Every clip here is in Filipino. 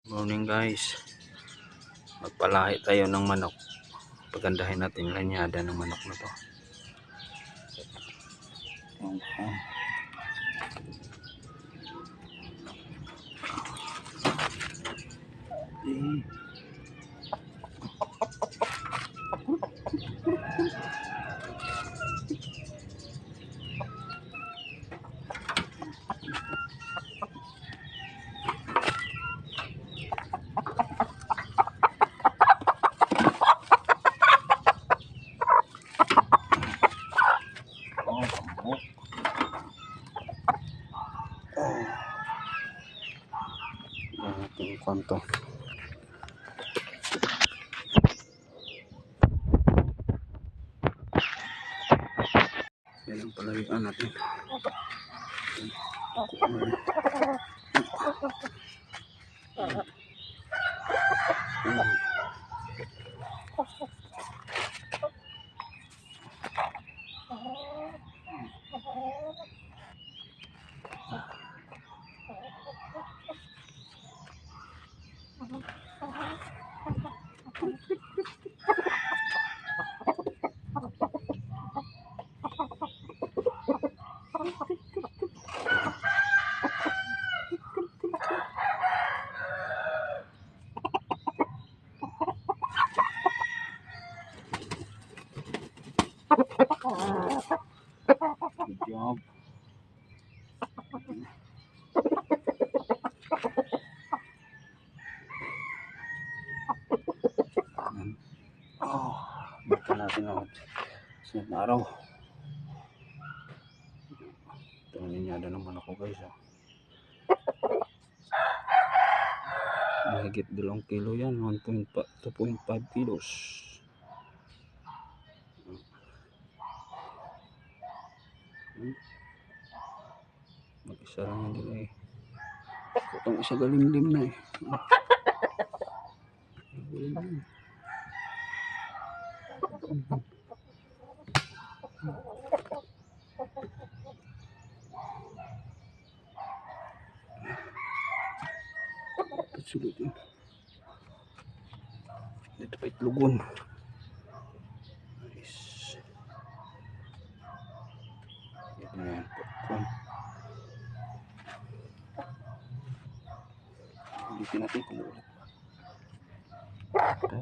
Morning guys, magpalahi tayo ng manok. Pagandahin natin lanyada ng manok na to. Ating kwanto. Yan ang palawian natin. Good job. Baka natin ako sa araw. Ito ang linyada naman ako guys. Mahigit 2 kilo yan. 2.5 kilos. Mag-isa lang yun eh. Itong isa galimlim na eh. Sulit yun. Dito pa itlugon. Nice. Ito na yan. Popcorn. Ulitin natin kung ulit. Ito.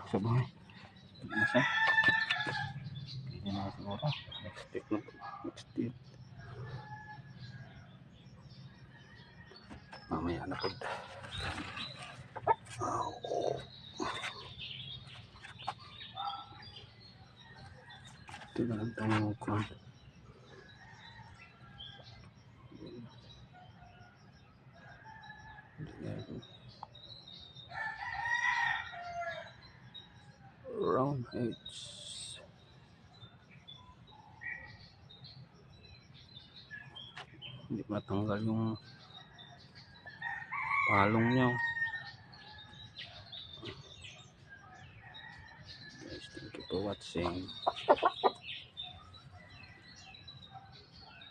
Sa bahay. Nasa? Hindi na siguro. Next step na. Next step. Mamaya na po. Ito na lang tayo magkuhan. Round heads. Hindi matanggal yung palong niya. Guys, thank you for watching.